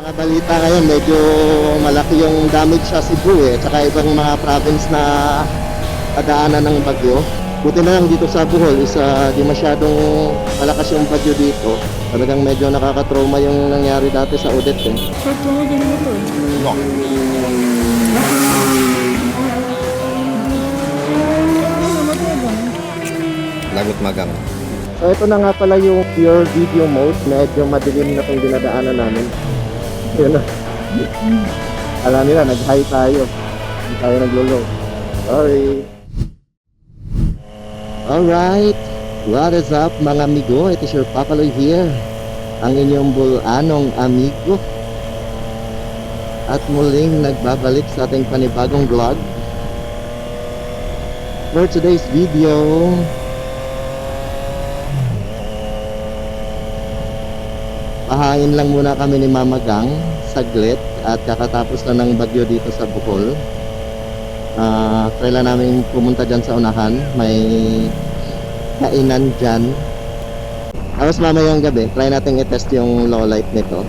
Mga balita ngayon, medyo malaki yung damage sa Cebu tsaka ibang mga province na kadaanan ng bagyo. Buti na lang dito sa Bohol is di masyadong malakas yung bagyo dito. Talagang medyo nakaka-trauma yung nangyari dati sa Odette Short mo din mo to. Lagot magang. So ito na nga pala yung pure video mode. Medyo madilim na itong dinadaanan namin. Yun na. Alam nila, nag-high tayo. Hindi tayo naglo-low. Sorry. Alright. What is up mga amigo? It is your Papaloy here. Ang inyong bulanong amigo. At muling nagbabalik sa ating panibagong vlog. For today's video, pahain lang muna kami ni Mama Gang saglit at kakatapos na ng bagyo dito sa Bohol. Try lang namin pumunta dyan sa unahan, may kainan dyan. Tapos mamayang gabi, try natin i-test yung low light nito.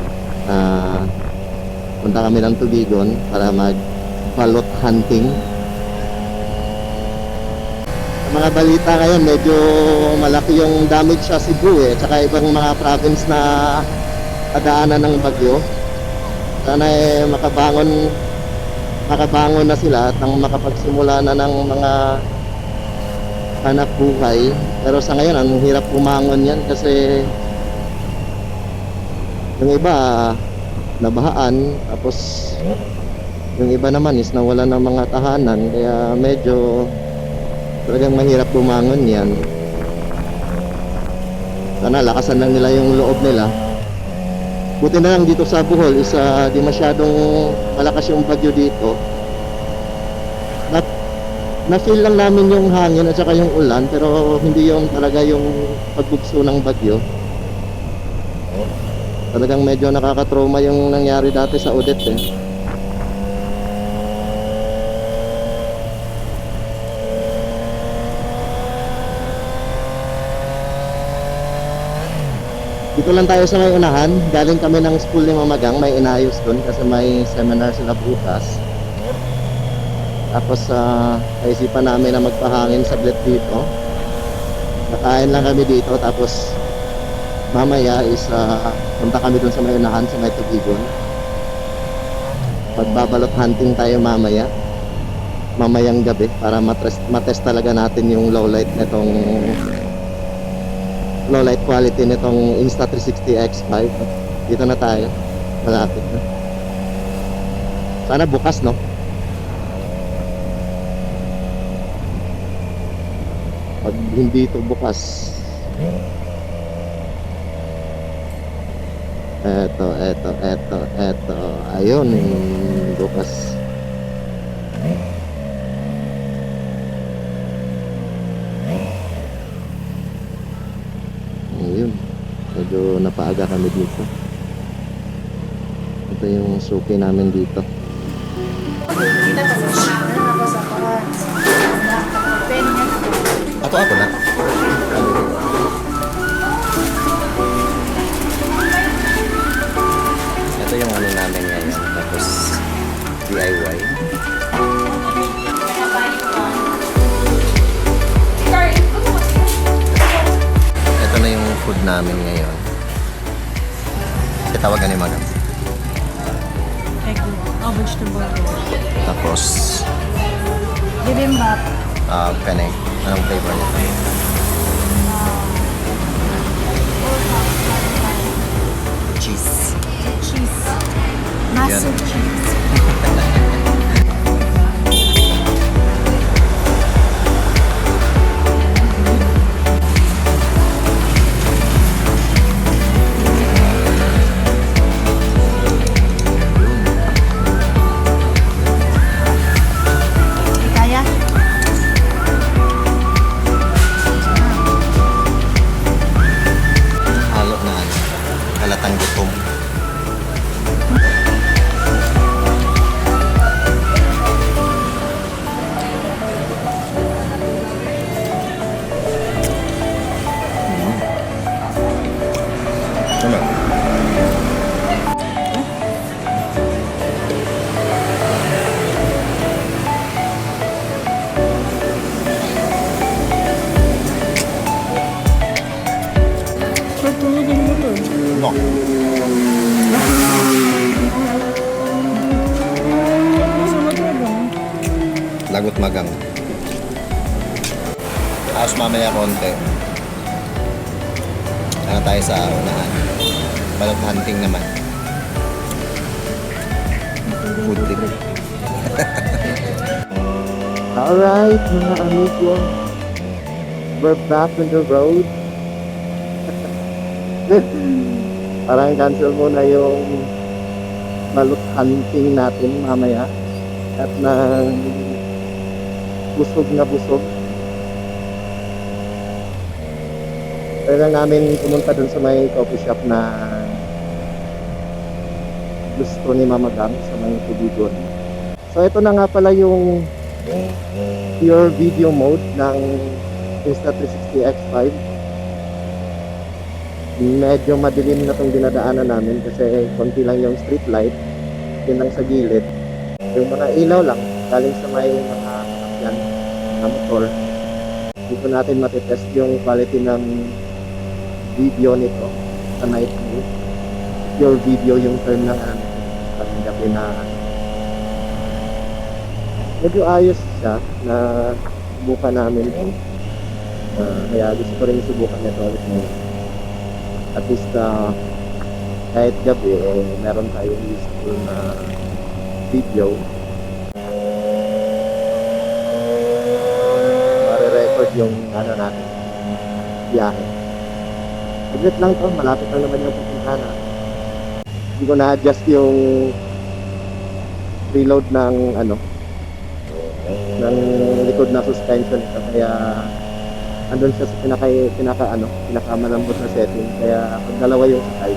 Punta kami ng Tubigon para mag-balot hunting. Sa mga balita ngayon, medyo malaki yung damage sa Cebu tsaka ibang mga province na kadaanan ng bagyo. Sana makabangon na sila at nang makapagsimula na ng mga hanap buhay. Pero sa ngayon, ang hirap pumangon yan kasi yung iba nabahaan, tapos yung iba naman is nawalan ng mga tahanan, kaya medyo talagang mahirap bumangon yan. Sana lakasan lang nila yung loob nila. Buti na lang dito sa Bohol is di masyadong malakas yung bagyo dito. Na-feel lang namin yung hangin at saka yung ulan, pero hindi yung talaga yung pagbugso ng bagyo. Talagang medyo nakaka-trauma yung nangyari dati sa Odette Dito lang tayo sa may unahan. Galing kami ng school ni Mama Gang, may inayos doon kasi may seminar sila bukas. Tapos naisipan namin na magpahangin saglit dito. Nakain lang kami dito, tapos mamaya is punta kami dun sa may unahan, sa may Tubigon. Magbabalot hunting tayo mamayang gabi para matest talaga natin yung low light quality nitong Insta360 X5. Dito na tayo, malapit na. Sana bukas, no? Pag hindi ito bukas, eto, ayun, bukas. Ayun, medyo napaaga kami dito. Ito yung suki namin dito. Ako na. Ito yung ano namin ngayon. Tapos DIY. Ito na yung food namin ngayon. Tawagan ni Madam. Egg roll. Vegetable roll. Tapos Bibimbap. peneng. Anong flavor nito? Cheese. Cheese. Massive cheese. Kaya? Halo na halatang gutom. magang. Tapos mamaya konti. Ano tayo sa unahan. Balot hunting naman. Food trip. Alright, mga amigo. We're back on the road. Parang cancel muna yung balot hunting natin mamaya. At na busog na busog. Kaya namin pumunta dun sa may coffee shop na gusto ni Mama Gam sa may Tubigon. So ito na nga pala yung pure video mode ng Insta360 X5. Medyo madilim na itong dinadaanan namin kasi konti lang yung street light. Yun lang sa gilid. Yung mga ilaw lang galing sa may mga yan, na motor. Dito natin matitest yung quality ng video nito sa night mode. Pure video yung term ng gabi na medyo ayos siya na subukan namin. Kaya gusto ko rin subukan nito ulit ngayon. At least kahit gabi meron tayong useful na video. Mare-record yung natin biyahe. Saglit lang to, malapit lang naman yung pupuntahan natin. Hindi ko na-adjust yung preload ng ng likod na suspension ito, kaya andun siya sa pinakamalambot na setting. Kaya pag dalawa yung sakay,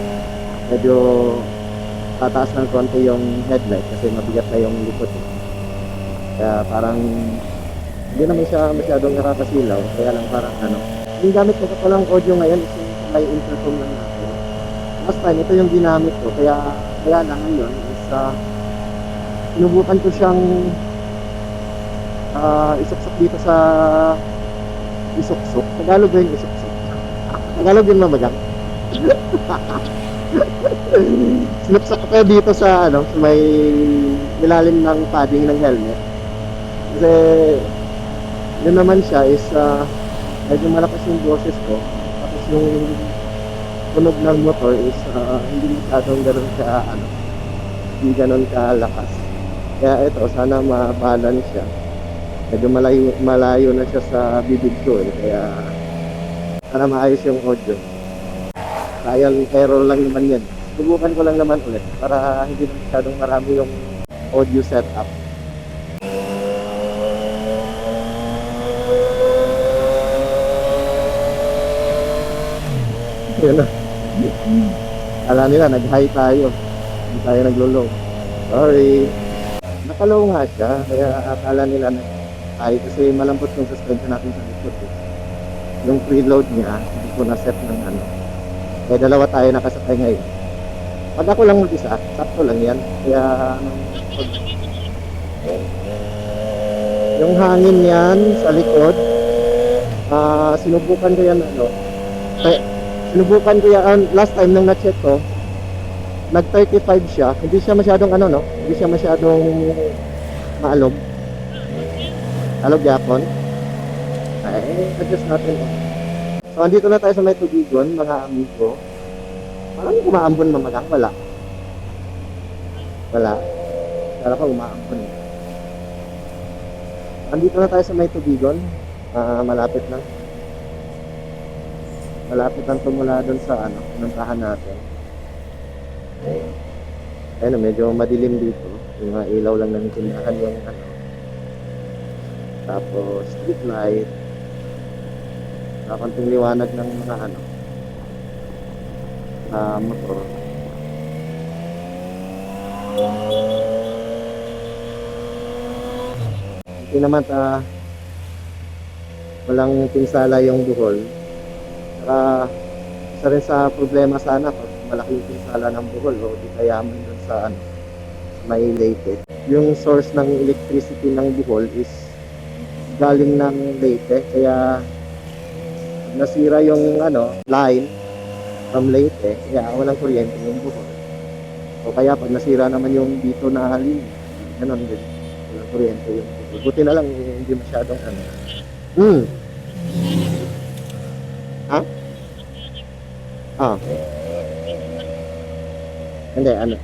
medyo tataas ng konti yung headlight kasi mabigat na yung likod. Kaya parang hindi naman siya masyadong nakakasilaw, kaya lang parang yung gamit ko palang audio ngayon is yung may intercom lang natin. Last time, ito yung ginamit ko, kaya lang ngayon is sinubukan ko siyang isuksok dito sa isuksok. Tagalog ba yung isuksok? Tagalog yung mamagang. Sinuksak ko kayo dito sa sa may ilalim ng padding ng helmet. Kasi yun naman siya is medyo malakas yung boses ko. Tapos yung tunog ng motor is hindi masyadong gano'n hindi gano'n kalakas. Kaya ito, sana ma-balance siya. Medyo malayo na siya sa bibig ko kaya sana maayos yung audio. Trial error lang naman yan. Subukan ko lang naman ulit para hindi na masyadong marami yung audio setup. Yun na. Kala nila nag-high tayo. Hindi tayo naglo-low. Sorry. Nakalow nga siya. Kaya akala nila nag-high kasi malambot yung suspension natin sa likod. Yung preload niya, hindi ko na-set ng Kaya dalawa tayo nakasakay ngayon. Pag ako lang mag-isa, sakto lang yan. Kaya yung hangin yan sa likod, sinubukan ko yan sinubukan ko yan last time nung na-check ko, nag 35 siya. Hindi siya masyadong hindi siya masyadong maalog. Alog yapon. Ay, adjust natin. So, andito na tayo sa may Tubigon, mga amigo. Parang umaambon mamagang, wala. Kala ko umaambon. Andito na tayo sa may Tubigon. Malapit lang. Malapit lang tumula doon sa pinuntahan natin. Ayun, medyo madilim dito. Yung mga ilaw lang ng tindahan yung Tapos street light. Konting liwanag ng mga motor. Hindi naman walang pinsala yung Bohol. Saka isa rin sa problema sana pag malaking pinsala ng Bohol o di kaya man dun sa may Leyte. Yung source ng electricity ng Bohol is galing ng Leyte, kaya nasira yung line from Leyte, kaya walang kuryente yung Bohol. O kaya pag nasira naman yung dito na linya, ganun din. Walang kuryente yung buti na lang hindi masyadong ano. Hmm. Ha? Ah. Hindi, ano.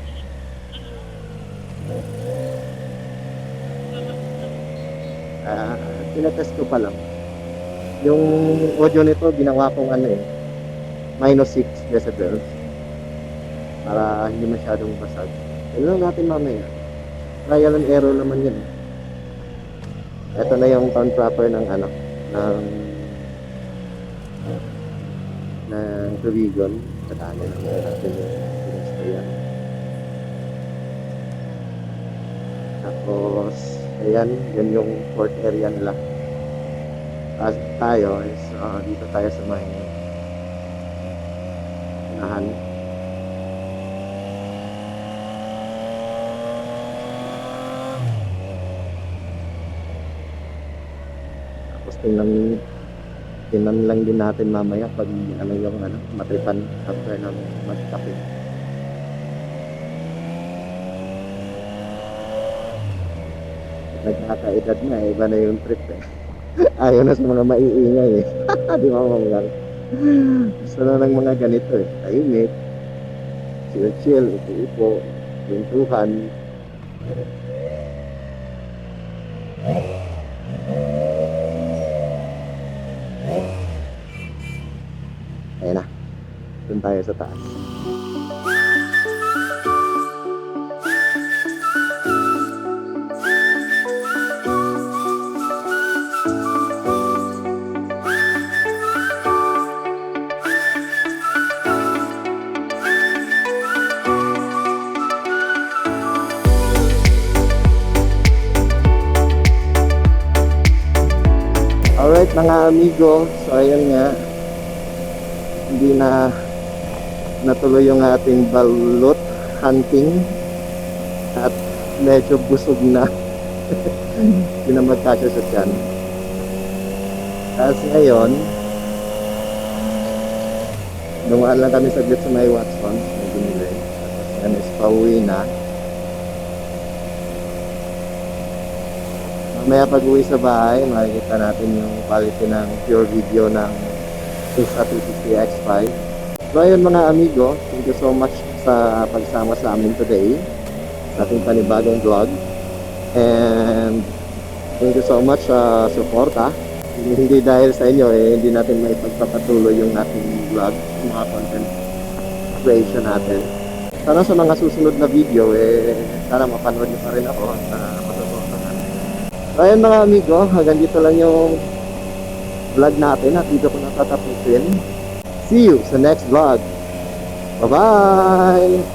Tinetest ko pa lang. Yung audio nito, ginawa kong ano eh, -6 decibels. Para hindi masyadong basag. Ano lang natin mamaya. Trial and error naman yun. Ito na yung tone proper ng ano, ng Tubigon. Katanya naman natin yung yan. Tapos, ayan, yun yung port area nila. As tayo is dito tayo sa may unahan. Tapos tingnan lang din natin mamaya pag ano yung ano, matripan after ng magkape. Nagkakaedad na iba na yung trip eh. Ayaw na sa mga maiingay eh. Di ba mga gusto na ng mga ganito eh. Tahimik, chill, upo-upo, bintuhan. Ayan na. Doon tayo sa taas. Alright mga amigo, so ayun nga, hindi na natuloy yung ating balot hunting at medyo busog na. Hindi na magkasya sa tiyan. Tapos ngayon, dumaan lang kami saglit sa may Watson, may binili. Tapos yan is pauwi na. Mamaya pag-uwi sa bahay, makikita natin yung quality ng pure video ng Insta 360 X5. So ayun mga amigo, thank you so much sa pagsama sa amin today sa ating panibagong vlog. And thank you so much sa suporta. Hindi dahil sa inyo hindi natin may pagpapatuloy yung ating vlog, yung mga content creation natin. Sana sa mga susunod na video sana mapanood nyo pa rin ako at matutunan. So ayun mga amigo, hanggang dito lang yung vlog natin at dito ko natatapusin. See you sa next vlog. Bye-bye!